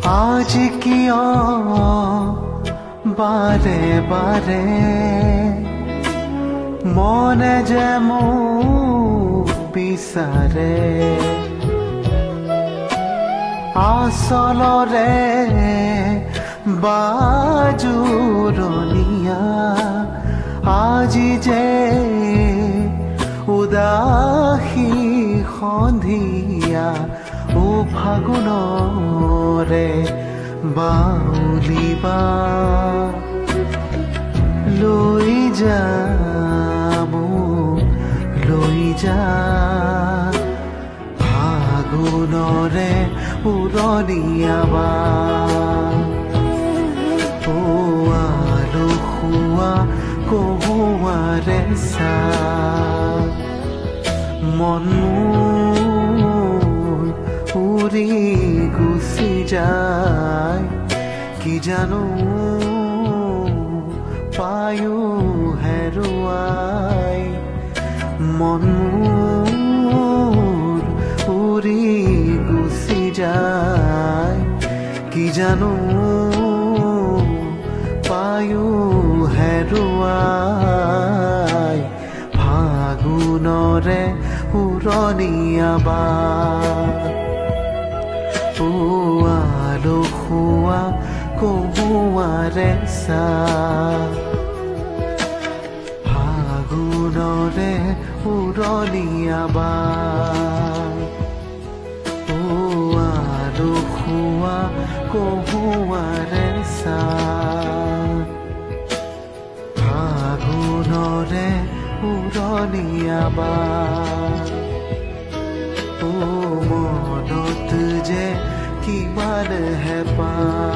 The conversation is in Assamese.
आज किया बारे बारे मने जेमो बिसारे आसलरे बाजुरनिया আজি যে উদাসী সন্ধিয়া ও ফাগুনরে বাউলিবা লৈ যা লৈ যা ফাগুনরে উৰণিয়াবা ও আলসুৱা কহুৱাৰে চা মন উৰি গুচি যায় কি জানো পায়ো হেৰুৱাই মন উৰি গুচি যায় কি জানো পায়ো হেৰুৱাই ফাগুনৰে উৰণিয়াবা ও আলসুৱা কহুৱাৰে চা ফাগুনৰে উৰণিয়াবা ও আলসুৱা কহুৱাৰে চা ফাগুনৰে উৰণিয়াবা ও মনত যে কিমান হেঁপাহ